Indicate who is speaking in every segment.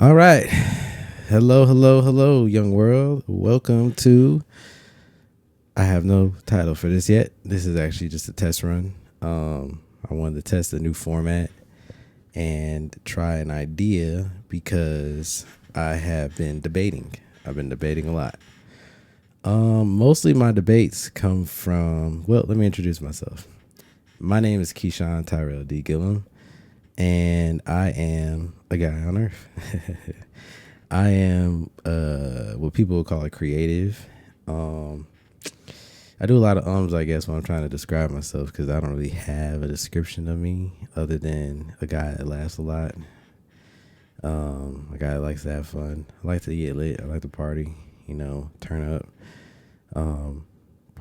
Speaker 1: All right. Hello, hello, hello, young world. Welcome to. I have no title for this yet. This is actually just a test run. I wanted to test a new format and try an idea because I have been debating. I've been debating a lot. Mostly my debates come from. Well, let me introduce myself. My name is Keyshawn Tyrell D. Gillum, and I am a guy on Earth. I am what people would call a creative. I do a lot of I guess, when I'm trying to describe myself because I don't really have a description of me other than a guy that laughs a lot. A guy that likes to have fun. I like to get lit. I like to party. Turn up.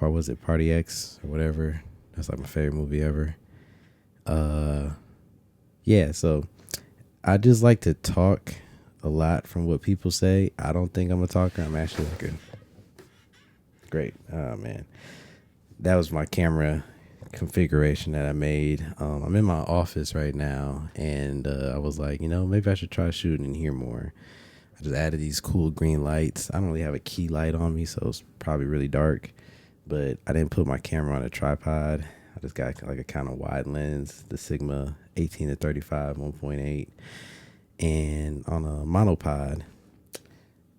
Speaker 1: Was it Party X or whatever? That's like my favorite movie ever. Yeah. So I just like to talk a lot from what people say. I don't think I'm a talker. I'm actually like a great. Oh man, that was my camera configuration that I made. I'm in my office right now, and I was like, maybe I should try shooting in here more. I just added these cool green lights. I don't really have a key light on me, so it's probably really dark. But I didn't put my camera on a tripod. I just got like a kind of wide lens, the Sigma 18 to 35 1.8, and on a monopod.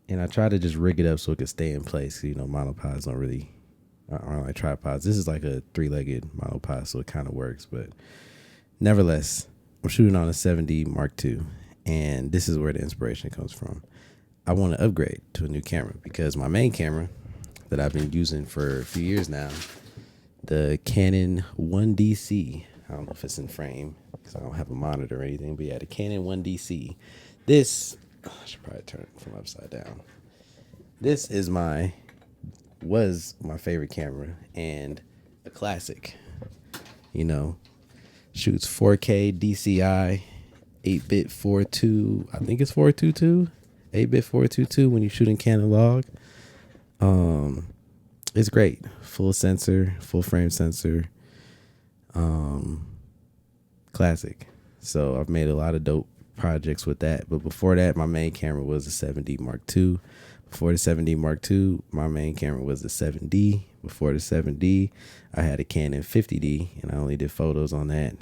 Speaker 1: And I tried to just rig it up so it could stay in place. Monopods aren't like tripods. This is like a 3-legged monopod, so it kind of works. But nevertheless, I'm shooting on a 7D Mark II, and this is where the inspiration comes from. I want to upgrade to a new camera because my main camera that I've been using for a few years now, the Canon 1DC. I don't know if it's in frame because I don't have a monitor or anything, but yeah, the Canon 1DC. This, I should probably turn it from upside down. This was my favorite camera and a classic. Shoots 4K DCI, 8-bit 4.2. I think it's 422, 8-bit 422 when you're shooting Canon log. It's great. Full sensor, full frame sensor. Classic. So I've made a lot of dope projects with that. But before that, my main camera was the 7D Mark II. Before the 7D Mark II, my main camera was the 7D. Before the 7D, I had a Canon 50D, and I only did photos on that.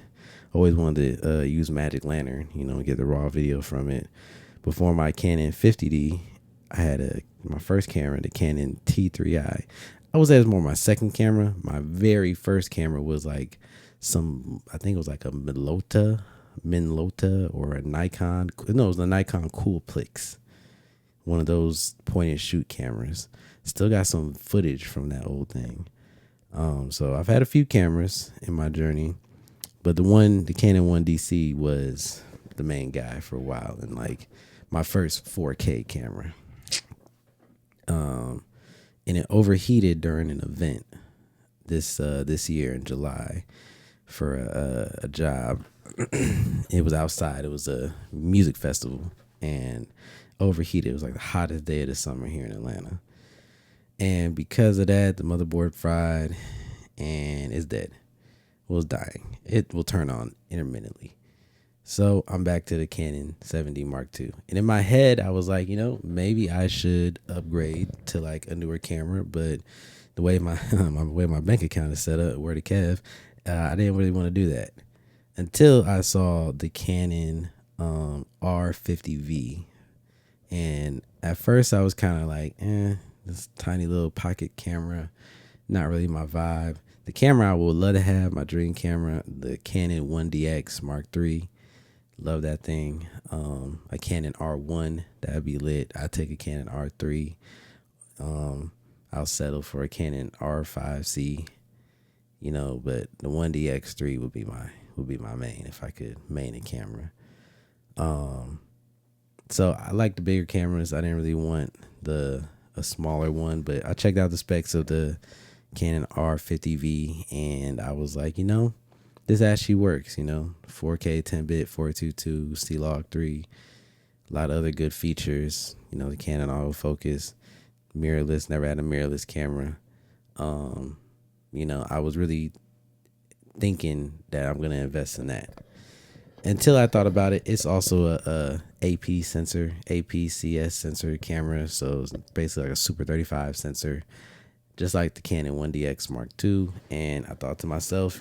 Speaker 1: Always wanted to use Magic Lantern, get the raw video from it. Before my Canon 50D, I had my first camera, the Canon T3i. I would say it was more my second camera. My very first camera was like I think it was like a Minolta or a Nikon. No, it was the Nikon Coolpix. One of those point and shoot cameras. Still got some footage from that old thing. So I've had a few cameras in my journey, but the Canon 1DC was the main guy for a while, and like my first 4K camera. And it overheated during an event this year in July for a job. It was outside. It was a music festival, and overheated. It was like the hottest day of the summer here in Atlanta. And because of that, the motherboard fried and it's dead. Well, it's dying. It will turn on intermittently. So I'm back to the Canon 7D Mark II. And in my head, I was like, maybe I should upgrade to like a newer camera. But the way my bank account is set up, word of Kev, I didn't really want to do that. Until I saw the Canon R50V. And at first I was kind of like, this tiny little pocket camera, not really my vibe. The camera I would love to have, my dream camera, the Canon 1DX Mark III. Love that thing. A Canon R1, that'd be lit. I'd take a Canon R3. I'll settle for a Canon R5C. But the 1DX3 would be my main if I could main a camera. So I like the bigger cameras. I didn't really want a smaller one, but I checked out the specs of the Canon R50V, and I was like, this actually works. 4K 10-bit 422 C-Log 3, a lot of other good features. The Canon autofocus, mirrorless. Never had a mirrorless camera. I was really thinking that I'm gonna invest in that. until I thought about it, it's also a AP sensor, APCS sensor camera. So it's basically like a Super 35 sensor, just like the Canon 1DX Mark II. And I thought to myself,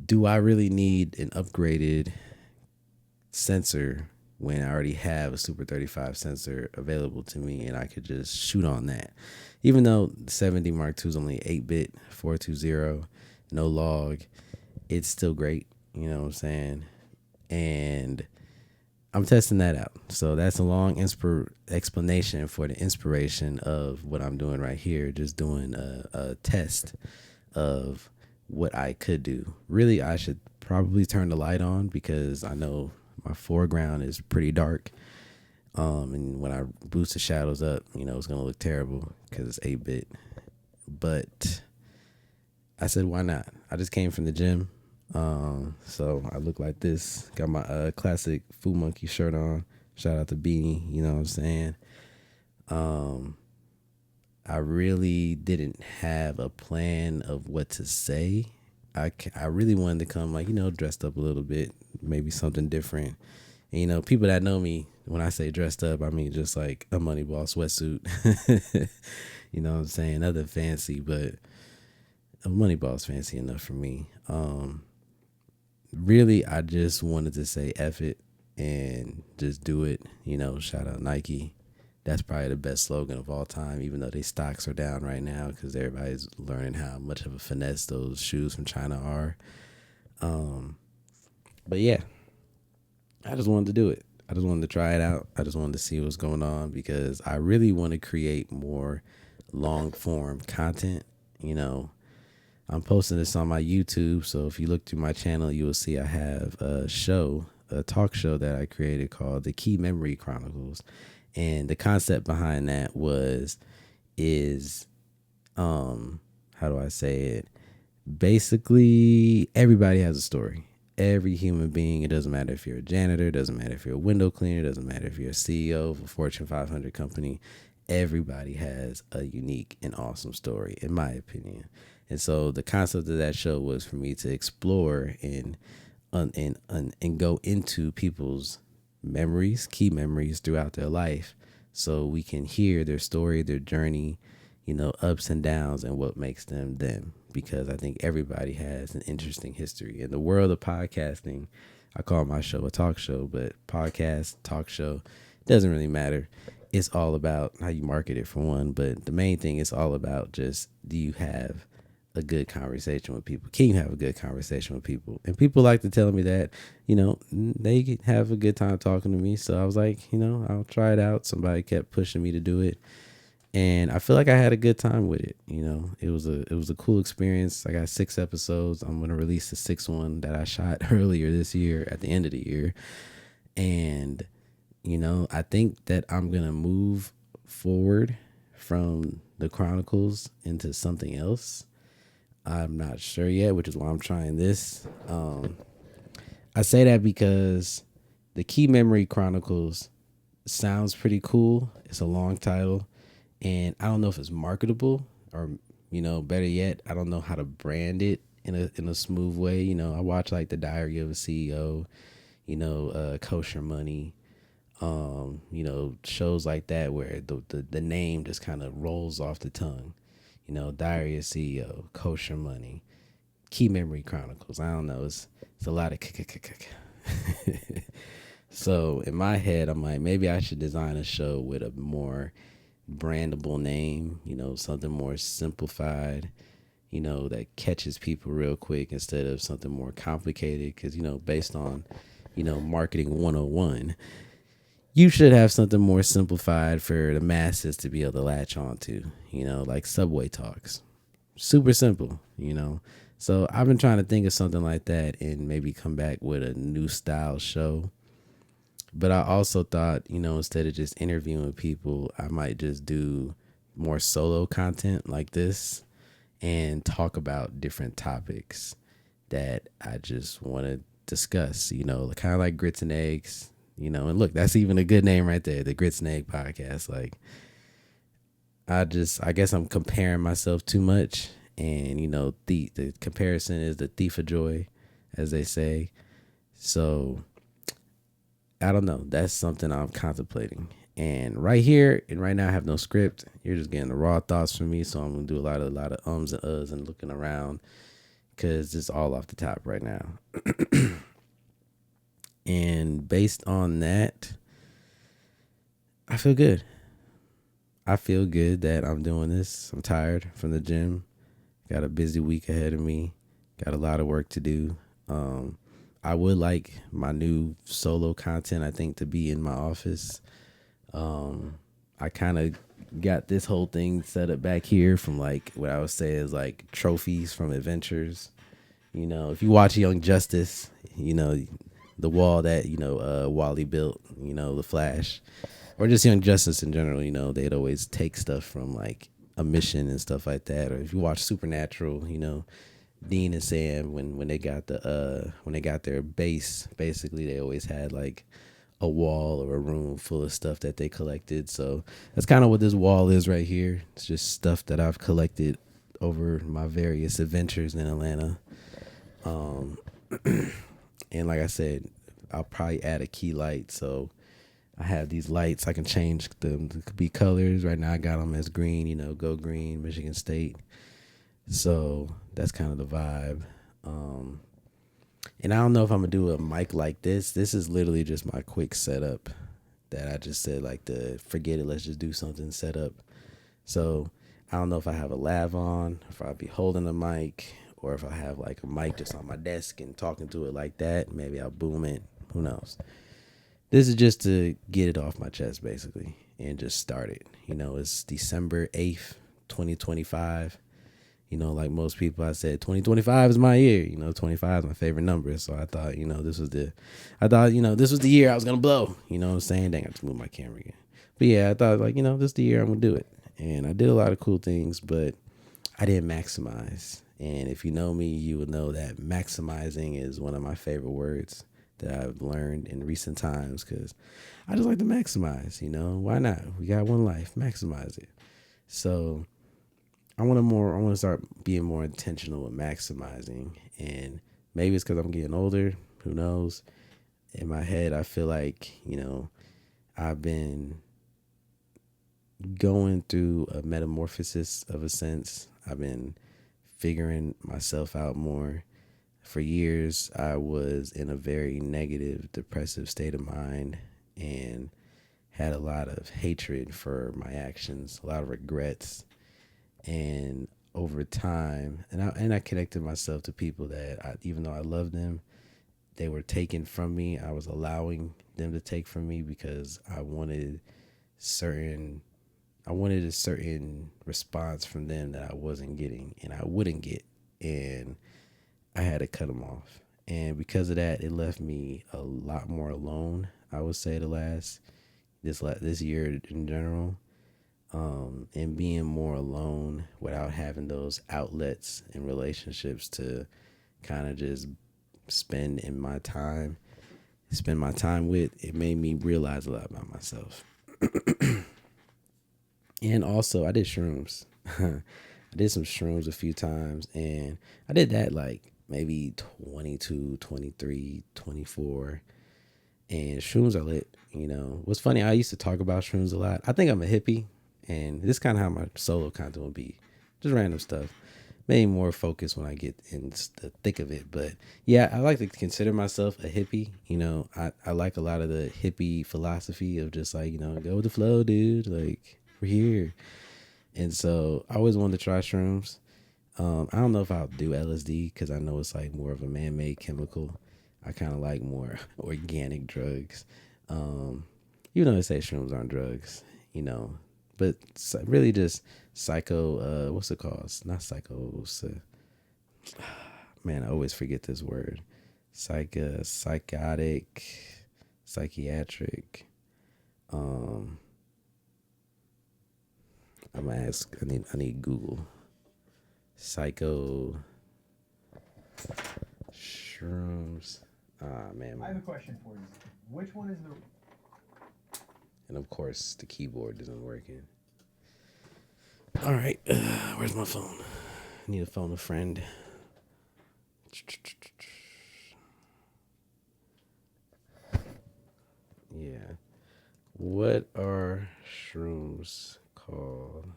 Speaker 1: do I really need an upgraded sensor when I already have a Super 35 sensor available to me and I could just shoot on that? Even though the 70 Mark II is only 8-bit, 420, no log, it's still great. You know what I'm saying? And I'm testing that out. So that's a long explanation for the inspiration of what I'm doing right here. Just doing a test of what I could do. Really, I should probably turn the light on because I know my foreground is pretty dark. And when I boost the shadows up, it's gonna look terrible because it's 8-bit. But I said, why not? I just came from the gym. So I look like this. Got my classic Fu Monkey shirt on. Shout out to Beanie. You know what I'm saying? I really didn't have a plan of what to say. I really wanted to come like, dressed up a little bit, maybe something different. And, people that know me, when I say dressed up, I mean just like a Moneyball sweatsuit. You know what I'm saying? Nothing fancy, but a Moneyball's fancy enough for me. Really, I just wanted to say F it and just do it. Shout out Nike. That's probably the best slogan of all time, even though their stocks are down right now because everybody's learning how much of a finesse those shoes from China are. But yeah, I just wanted to do it. I just wanted to try it out. I just wanted to see what's going on because I really want to create more long form content. I'm posting this on my YouTube, so if you look through my channel, you will see I have a talk show that I created called The Key Memory Chronicles. And the concept behind that is how do I say it? Basically, everybody has a story. Every human being, it doesn't matter if you're a janitor, it doesn't matter if you're a window cleaner, it doesn't matter if you're a CEO of a Fortune 500 company. Everybody has a unique and awesome story, in my opinion. And so the concept of that show was for me to explore and go into people's memories, key memories throughout their life, so we can hear their story, their journey, ups and downs, and what makes them them. Because I think everybody has an interesting history. In the world of podcasting, I call my show a talk show, but podcast, talk show, doesn't really matter. It's all about how you market it for one, but the main thing is all about just, do you have a good conversation with people? Can you have a good conversation with people? And people like to tell me that, they have a good time talking to me. So I was like, I'll try it out. Somebody kept pushing me to do it. And I feel like I had a good time with it. It was a cool experience. I got 6 episodes. I'm going to release the 6th one that I shot earlier this year at the end of the year. And, I think that I'm going to move forward from the Chronicles into something else. I'm not sure yet, which is why I'm trying this. I say that because the Key Memory Chronicles sounds pretty cool. It's a long title, and I don't know if it's marketable or, better yet, I don't know how to brand it in a smooth way. I watch like The Diary of a CEO, Kosher Money, shows like that where the name just kind of rolls off the tongue. Diary of a CEO, Kosher Money, Key Memory Chronicles. I don't know. It's a lot of So in my head, I'm like, maybe I should design a show with a more brandable name, something more simplified, that catches people real quick instead of something more complicated. Because, based on, marketing 101, you should have something more simplified for the masses to be able to latch onto, like Subway Talks. Super simple, So I've been trying to think of something like that and maybe come back with a new style show. But I also thought, instead of just interviewing people, I might just do more solo content like this and talk about different topics that I just want to discuss, kind of like Grits and Eggs, and look, that's even a good name right there, the Grits and Egg Podcast. Like, I guess I'm comparing myself too much. And, the comparison is the thief of joy. as they say. So I don't know. That's something I'm contemplating. And right here and right now, I have no script. You're just getting the raw thoughts from me. So I'm gonna do a lot of ums and uhs and looking around because it's all off the top right now. And based on that, I feel good. I feel good that I'm doing this. I'm tired from the gym. Got a busy week ahead of me. Got a lot of work to do. Um, I would like my new solo content, I think, to be in my office. I kind of got this whole thing set up back here from like what I would say is like trophies from adventures. You know, if you watch Young Justice, you know, the wall that, Wally built, the Flash, or just Young Justice in general, they'd always take stuff from like a mission and stuff like that. Or if you watch Supernatural, Dean and Sam when they got when they got their base, basically they always had like a wall or a room full of stuff that they collected. So that's kind of what this wall is right here. It's just stuff that I've collected over my various adventures in Atlanta. Um, and like I said, I'll probably add a key light. So I have these lights. I can change them to be colors. Right now I got them as green, go green, Michigan State. So that's kind of the vibe. And I don't know if I'm going to do a mic like this. This is literally just my quick setup that I just said, like, to forget it. Let's just do something set up. So I don't know if I have a lav on, if I'll be holding a mic, or if I have like a mic just on my desk and talking to it like that. Maybe I'll boom it. Who knows? This is just to get it off my chest, basically, and just start it. It's December 8th, 2025. Like most people, I said 2025 is my year. 25 is my favorite number. So I thought, this was the year I was going to blow. You know what I'm saying? Dang, I just moved my camera again. But yeah, I thought, like, this is the year I'm going to do it. And I did a lot of cool things, but I didn't maximize. And if you know me, you would know that maximizing is one of my favorite words that I've learned in recent times because I just like to maximize. Why not? We got one life, maximize it. So I want to start being more intentional with maximizing, and maybe it's because I'm getting older. Who knows? In my head, I feel like I've been going through a metamorphosis of a sense. I've been figuring myself out more. For years, I was in a very negative, depressive state of mind, and had a lot of hatred for my actions, a lot of regrets. And over time, I connected myself to people that even though I loved them, they were taken from me. I was allowing them to take from me because I wanted a certain response from them that I wasn't getting and I wouldn't get. And I had to cut them off. And because of that, it left me a lot more alone, I would say, this year in general. And being more alone without having those outlets and relationships to kind of just spend my time with, it made me realize a lot about myself. And also, I did shrooms. I did some shrooms a few times, and I did that like maybe 22, 23, 24. And shrooms are lit. What's funny, I used to talk about shrooms a lot. I think I'm a hippie, and this is kind of how my solo content will be. Just random stuff. Maybe more focused when I get in the thick of it. But yeah, I like to consider myself a hippie. I like a lot of the hippie philosophy of just like, go with the flow, dude. Like, we're here. And so I always wanted to try shrooms. I don't know if I'll do LSD because I know it's like more of a man-made chemical. I kind of like more organic drugs. Even though they say shrooms aren't drugs, but really just what's it called? It's not psycho. Man, I always forget this word. Psychotic, psychiatric. I'm gonna ask. I need Google. Psycho shrooms. Ah man.
Speaker 2: I have a question for you. Which one is the?
Speaker 1: And of course, the keyboard isn't working. All right, where's my phone? I need to phone a friend. What are shrooms called?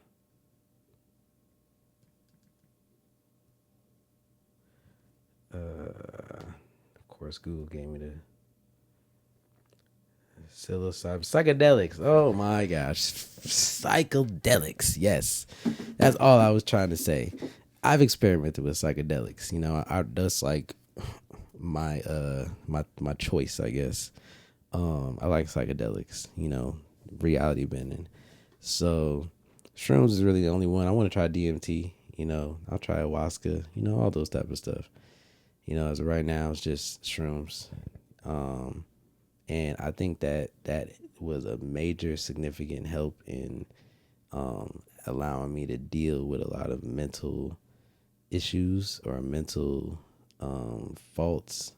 Speaker 1: Of course, Google gave me the psilocybin psychedelics. Oh my gosh, psychedelics. Yes, that's all I was trying to say. I've experimented with psychedelics. That's like my choice, I guess. I like psychedelics. Reality bending. So shrooms is really the only one. I want to try DMT. I'll try ayahuasca. All those type of stuff. As of right now, it's just shrooms. Um, and I think that was a major significant help in allowing me to deal with a lot of mental issues or mental faults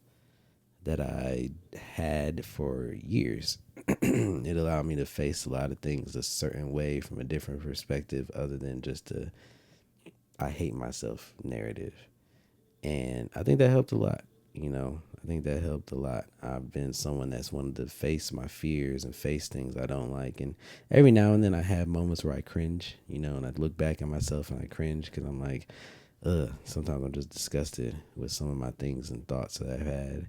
Speaker 1: that I had for years. It allowed me to face a lot of things a certain way from a different perspective other than just a I hate myself narrative. And I think that helped a lot. I think that helped a lot. I've been someone that's wanted to face my fears and face things I don't like. And every now and then I have moments where I cringe, and I look back at myself and I cringe because I'm like, ugh, sometimes I'm just disgusted with some of my things and thoughts that I've had.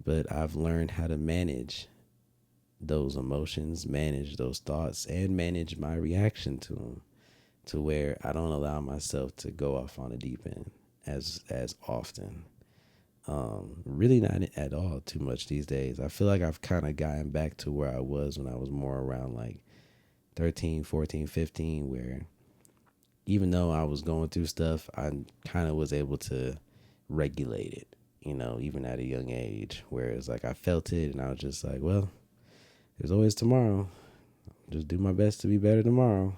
Speaker 1: But I've learned how to manage those emotions, manage those thoughts, and manage my reaction to them to where I don't allow myself to go off on a deep end as often. Really not at all too much these days. I feel like I've kind of gotten back to where I was when I was more around like 13, 14, 15, where even though I was going through stuff, I kind of was able to regulate it, even at a young age. Whereas like I felt it and I was just like, well, there's always tomorrow. Just do my best to be better tomorrow.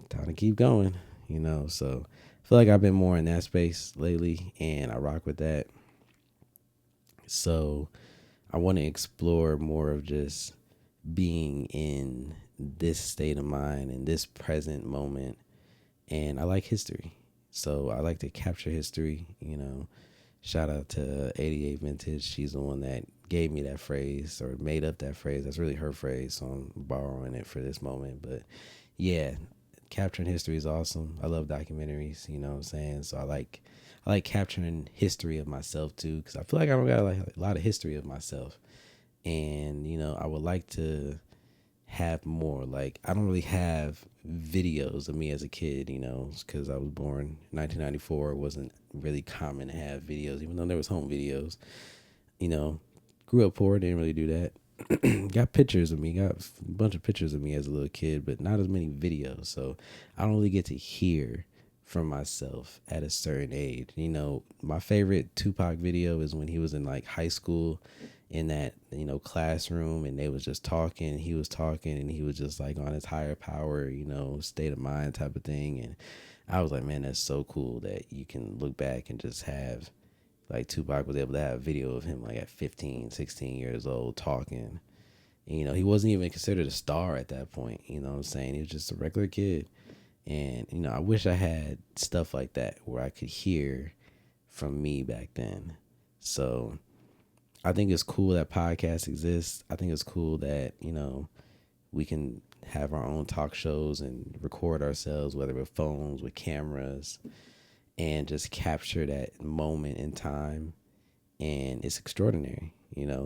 Speaker 1: Time to keep going, So I feel like I've been more in that space lately and I rock with that. So I want to explore more of just being in this state of mind in this present moment. And I like history. So I like to capture history. Shout out to 88 Vintage. She's the one that gave me that phrase or made up that phrase. That's really her phrase. So I'm borrowing it for this moment. But yeah, capturing history is awesome. I love documentaries, you know what I'm saying? So I like capturing history of myself too cuz I feel like I don't got like a lot of history of myself. And I would like to have more. Like I don't really have videos of me as a kid, cuz I was born in 1994. It wasn't really common to have videos even though there was home videos. You know, grew up poor, didn't really do that. Got pictures of me, got a bunch of pictures of me as a little kid, but not as many videos. So I don't really get to hear from myself at a certain age. My favorite Tupac video is when he was in like high school in that, classroom and they was just talking. He was talking and he was just like on his higher power, state of mind type of thing. And I was like, man, that's so cool that you can look back and just have like Tupac was able to have a video of him like at 15, 16 years old talking. And, he wasn't even considered a star at that point. You know what I'm saying? He was just a regular kid. And, I wish I had stuff like that where I could hear from me back then. So I think it's cool that podcasts exist. I think it's cool that, we can have our own talk shows and record ourselves, whether with phones, with cameras, and just capture that moment in time. And it's extraordinary.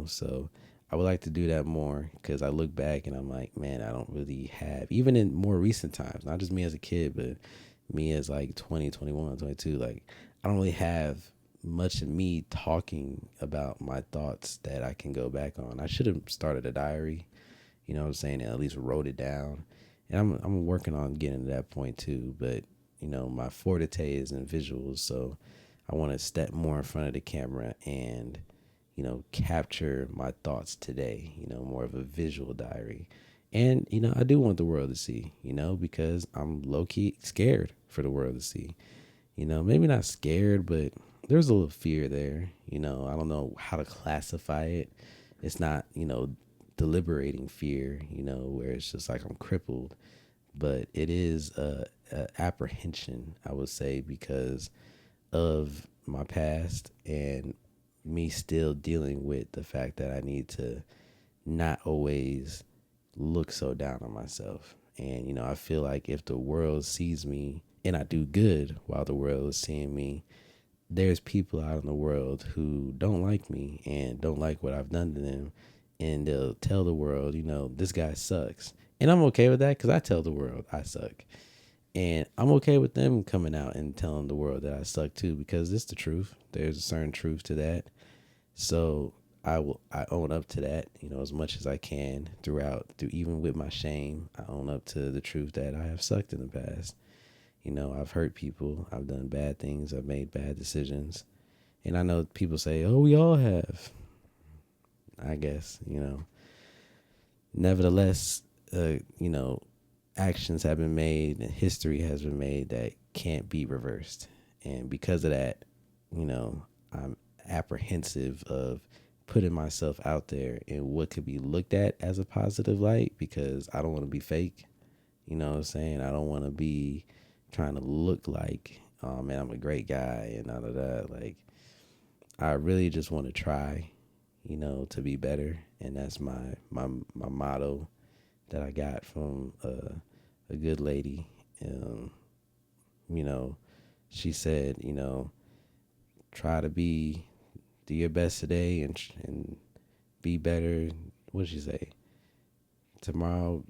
Speaker 1: So I would like to do that more because I look back and I'm like, man, I don't really have, even in more recent times, not just me as a kid, but me as like 20, 21, 22, like I don't really have much of me talking about my thoughts that I can go back on. I should have started a diary, what I'm saying, and at least wrote it down. And I'm working on getting to that point too, but my forte is in visuals, so I want to step more in front of the camera and capture my thoughts today, more of a visual diary. And, I do want the world to see, because I'm low key scared for the world to see. Maybe not scared, but there's a little fear there. I don't know how to classify it. It's not, deliberating fear, where it's just like I'm crippled, but it is a apprehension, I would say, because of my past and me still dealing with the fact that I need to not always look so down on myself. And, I feel like if the world sees me and I do good while the world is seeing me, there's people out in the world who don't like me and don't like what I've done to them. And they'll tell the world, this guy sucks. And I'm okay with that because I tell the world I suck. And I'm okay with them coming out and telling the world that I suck too because it's the truth. There's a certain truth to that. So I own up to that, as much as I can through even with my shame. I own up to the truth that I have sucked in the past. I've hurt people, I've done bad things, I've made bad decisions. And I know people say, "Oh, we all have." I guess, Nevertheless, actions have been made and history has been made that can't be reversed. And because of that, I'm apprehensive of putting myself out there in what could be looked at as a positive light because I don't want to be fake. You know what I'm saying? I don't want to be trying to look like, oh man, I'm a great guy and all of that. Like, I really just want to try, to be better. And that's my motto that I got from a good lady. Um, you know, she said, try to do your best today and be better. What did she say? Tomorrow,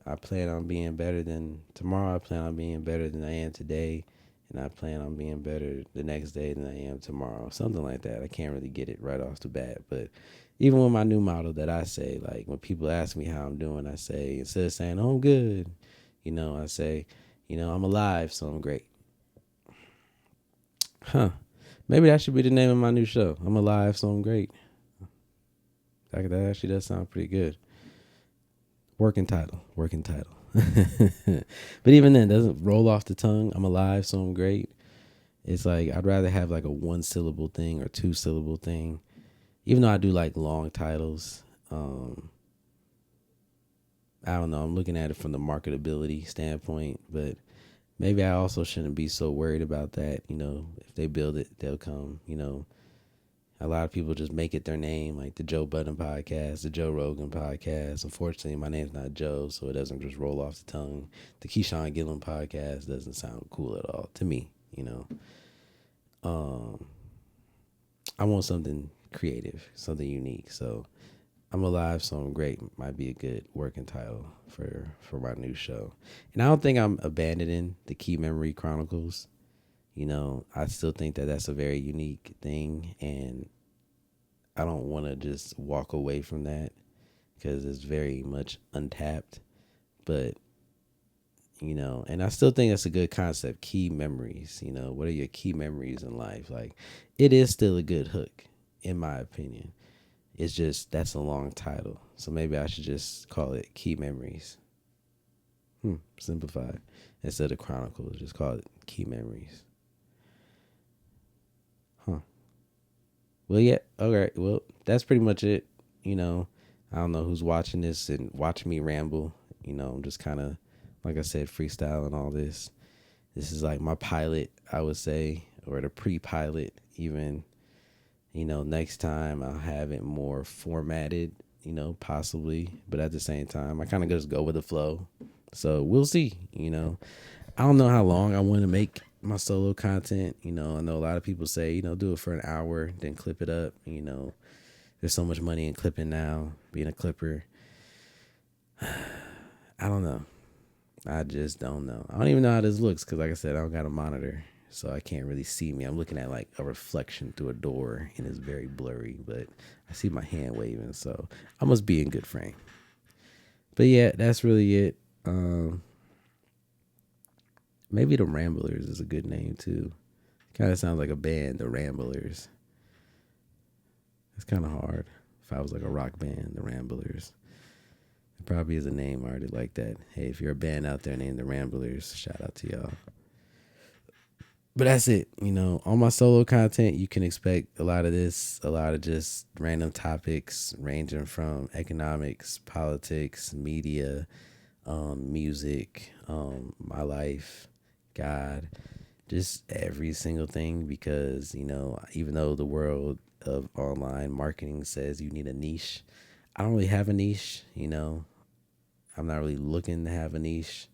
Speaker 1: I plan on being better than tomorrow. I plan on being better than I am today, and I plan on being better the next day than I am tomorrow. Something like that. I can't really get it right off the bat, but even with my new motto that I say, like when people ask me how I'm doing, I say instead of saying oh, I'm good, I say, I'm alive, so I'm great. Huh? Maybe that should be the name of my new show. I'm alive, so I'm great. That actually does sound pretty good. Working title. But even then, it doesn't roll off the tongue. I'm alive, so I'm great. It's like I'd rather have like a one syllable thing or two syllable thing. Even though I do like long titles, I don't know. I'm looking at it from the marketability standpoint, but maybe I also shouldn't be so worried about that. If they build it, they'll come. A lot of people just make it their name, like the Joe Budden podcast, the Joe Rogan podcast. Unfortunately, my name's not Joe, so it doesn't just roll off the tongue. The Keyshawn Gillen podcast doesn't sound cool at all to me. Um, I want something creative, something unique. So I'm alive, so I'm great might be a good working title for my new show. And I don't think I'm abandoning the Key Memory Chronicles. I still think that that's a very unique thing, and I don't want to just walk away from that because it's very much untapped. But, and I still think that's a good concept. Key memories, what are your key memories in life? Like, it is still a good hook, in my opinion. It's just, that's a long title. So maybe I should just call it Key Memories. Simplified. Instead of Chronicles, just call it Key Memories. Huh. Well, yeah. All right. Well, that's pretty much it. I don't know who's watching this and watching me ramble. I'm just kind of, like I said, freestyling all this. This is like my pilot, I would say, or the pre-pilot even. Next time I'll have it more formatted, possibly. But at the same time, I kind of just go with the flow. So we'll see, I don't know how long I want to make my solo content. I know a lot of people say, do it for an hour, then clip it up. There's so much money in clipping now, being a clipper. I don't know. I just don't know. I don't even know how this looks because, like I said, I don't got a monitor, so I can't really see me. I'm looking at like a reflection through a door, and it's very blurry, but I see my hand waving, so I must be in good frame. But yeah, that's really it. Maybe the Ramblers is a good name too. Kind of sounds like a band, the Ramblers. It's kind of hard. If I was like a rock band, the Ramblers. It probably is a name already like that. Hey, if you're a band out there named the Ramblers, shout out to y'all. But that's it. On my solo content, you can expect a lot of this, a lot of just random topics ranging from economics, politics, media, music, my life, God, just every single thing because, even though the world of online marketing says you need a niche, I don't really have a niche, I'm not really looking to have a niche.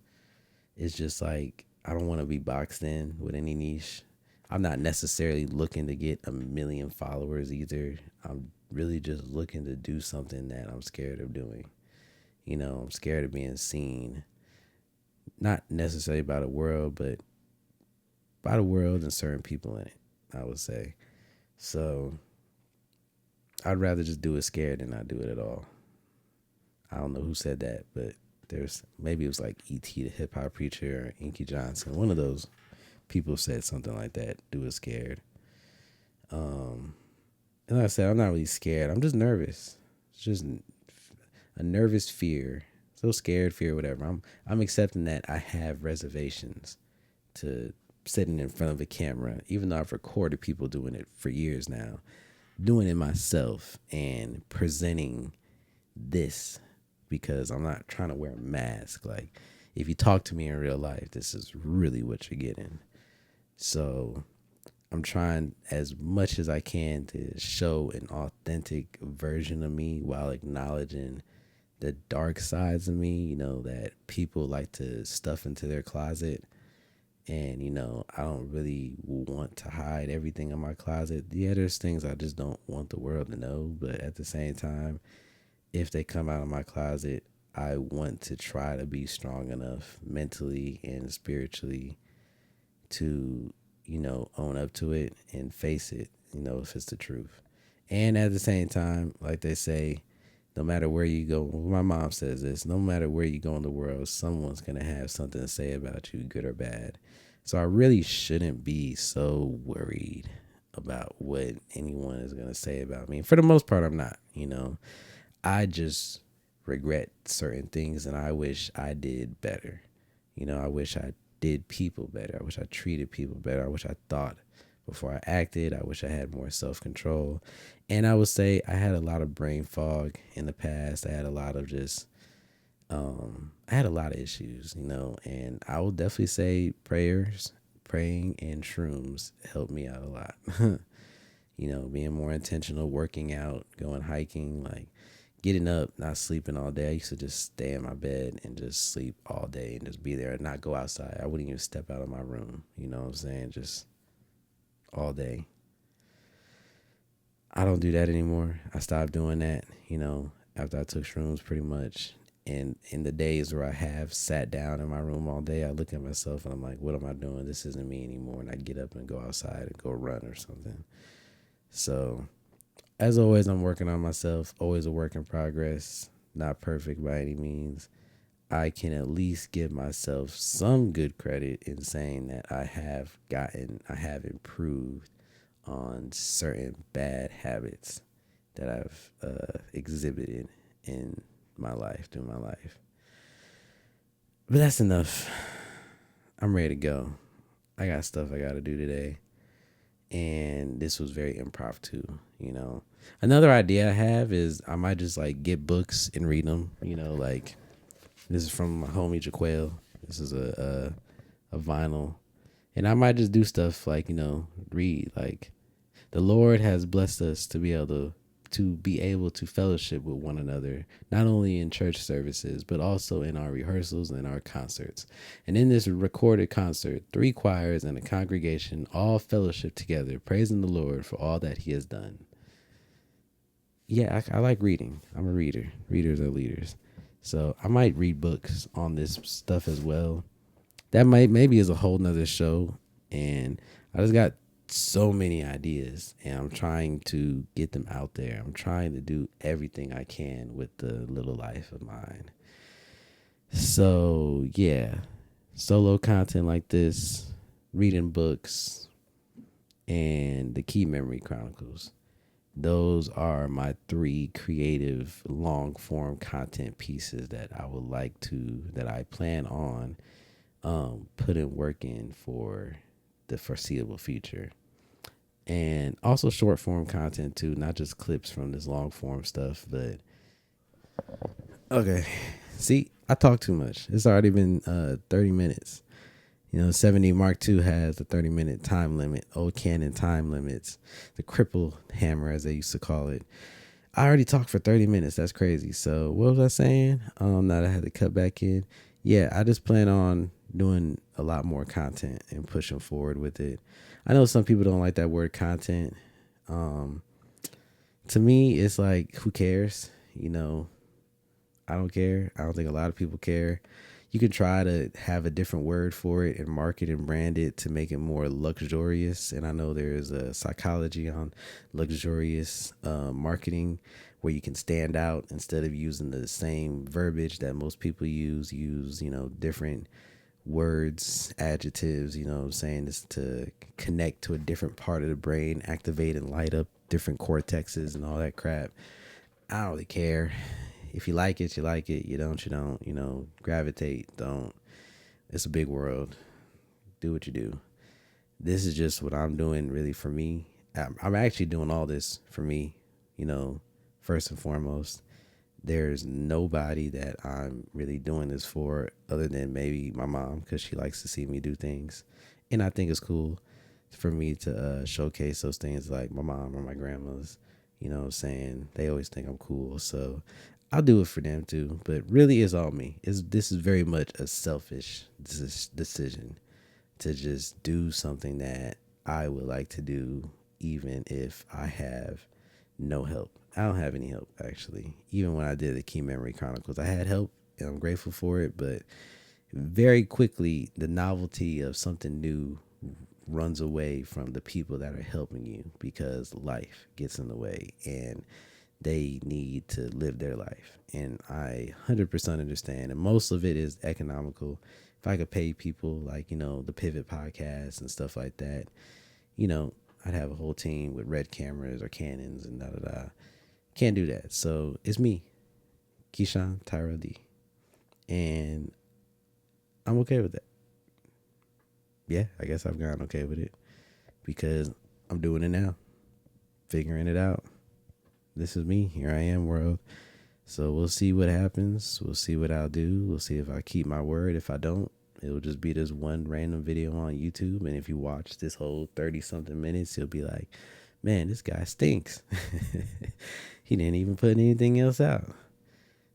Speaker 1: It's just like I don't want to be boxed in with any niche. I'm not necessarily looking to get a million followers either. I'm really just looking to do something that I'm scared of doing. I'm scared of being seen, not necessarily by the world, but by the world and certain people in it, I would say. So I'd rather just do it scared than not do it at all. I don't know who said that, but there's maybe it was like E.T. the hip hop preacher or Inky Johnson. One of those people said something like that. Do it scared. Um, and like I said, I'm not really scared. I'm just nervous. It's just a nervous fear. So scared, fear, whatever. I'm accepting that I have reservations to sitting in front of a camera, even though I've recorded people doing it for years now, doing it myself and presenting this because I'm not trying to wear a mask. Like, if you talk to me in real life, this is really what you're getting. So I'm trying as much as I can to show an authentic version of me while acknowledging the dark sides of me, that people like to stuff into their closet. And, I don't really want to hide everything in my closet. Yeah, there's things I just don't want the world to know. But at the same time, if they come out of my closet, I want to try to be strong enough mentally and spiritually to, own up to it and face it, if it's the truth. And at the same time, like they say, no matter where you go, my mom says this, no matter where you go in the world, someone's going to have something to say about you, good or bad. So I really shouldn't be so worried about what anyone is going to say about me. For the most part, I'm not. I just regret certain things and I wish I did better. I wish I did people better. I wish I treated people better. I wish I thought before I acted. I wish I had more self control. And I would say I had a lot of brain fog in the past. I had a lot of I had a lot of issues, and I will definitely say praying, and shrooms helped me out a lot. Being more intentional, working out, going hiking, like getting up, not sleeping all day. I used to just stay in my bed and just sleep all day and just be there and not go outside. I wouldn't even step out of my room. You know what I'm saying? Just all day. I don't do that anymore. I stopped doing that, after I took shrooms pretty much. And in the days where I have sat down in my room all day, I look at myself and I'm like, what am I doing? This isn't me anymore. And I get up and go outside and go run or something. So, as always, I'm working on myself. Always a work in progress. Not perfect by any means. I can at least give myself some good credit in saying that I have improved on certain bad habits that I've exhibited in my life, through my life. But that's enough. I'm ready to go. I got stuff I got to do today. And this was very impromptu. Another idea I have is I might just like get books and read them. Like this is from my homie Jaquel. This is a vinyl. And I might just do stuff like, read. Like the Lord has blessed us to be able to fellowship with one another, not only in church services, but also in our rehearsals and our concerts. And in this recorded concert, 3 choirs and a congregation all fellowship together, praising the Lord for all that he has done. Yeah, I like reading. I'm a reader. Readers are leaders. So I might read books on this stuff as well. That maybe is a whole nother show. And I just got so many ideas and I'm trying to get them out there. I'm trying to do everything I can with the little life of mine. So yeah, solo content like this, reading books, and the Key Memory Chronicles. Those are my 3 creative long form content pieces that I plan on putting work in for the foreseeable future. And also short form content too, not just clips from this long form stuff, but okay. See, I talk too much. It's already been 30 minutes. 70 Mark II has a 30-minute time limit. Old Canon time limits, the cripple hammer as they used to call it. I already talked for 30 minutes. That's crazy. So what was I saying? Now that I had to cut back in. Yeah, I just plan on doing a lot more content and pushing forward with it. I know some people don't like that word content. Um, to me, it's like, who cares? You know, I don't care. I don't think a lot of people care. You can try to have a different word for it and market and brand it to make it more luxurious. And I know there's a psychology on luxurious marketing where you can stand out instead of using the same verbiage that most people use. Use, different words, adjectives, saying this to connect to a different part of the brain, activate and light up different cortexes and all that crap. I don't really care. If you like it, you like it. You don't, you don't. Gravitate. Don't. It's a big world. Do what you do. This is just what I'm doing really for me. I'm actually doing all this for me, you know, first and foremost. There's nobody that I'm really doing this for other than maybe my mom because she likes to see me do things. And I think it's cool for me to showcase those things like my mom or my grandma's, saying they always think I'm cool. So I'll do it for them too. But really, it's all me. This is very much a selfish decision to just do something that I would like to do, even if I have no help. I don't have any help actually. Even when I did the Key Memory Chronicles, I had help and I'm grateful for it. But very quickly, the novelty of something new runs away from the people that are helping you because life gets in the way and they need to live their life. And I 100% understand. And most of it is economical. If I could pay people like, the Pivot podcast and stuff like that, you know, I'd have a whole team with red cameras or Canons and da da da. Can't do that. So it's me, Keyshawn Tyrell D. And I'm okay with that. Yeah, I guess I've gone okay with it because I'm doing it now, figuring it out. This is me. Here I am, world. So we'll see what happens. We'll see what I'll do. We'll see if I keep my word. If I don't, it'll just be this one random video on YouTube. And if you watch this whole 30 something minutes, you'll be like, man, this guy stinks. He didn't even put anything else out.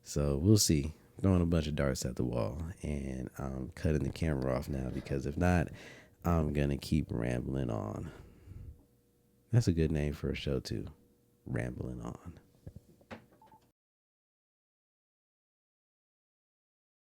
Speaker 1: So we'll see. Throwing a bunch of darts at the wall. And I'm cutting the camera off now because if not, I'm going to keep rambling on. That's a good name for a show, too. Rambling on.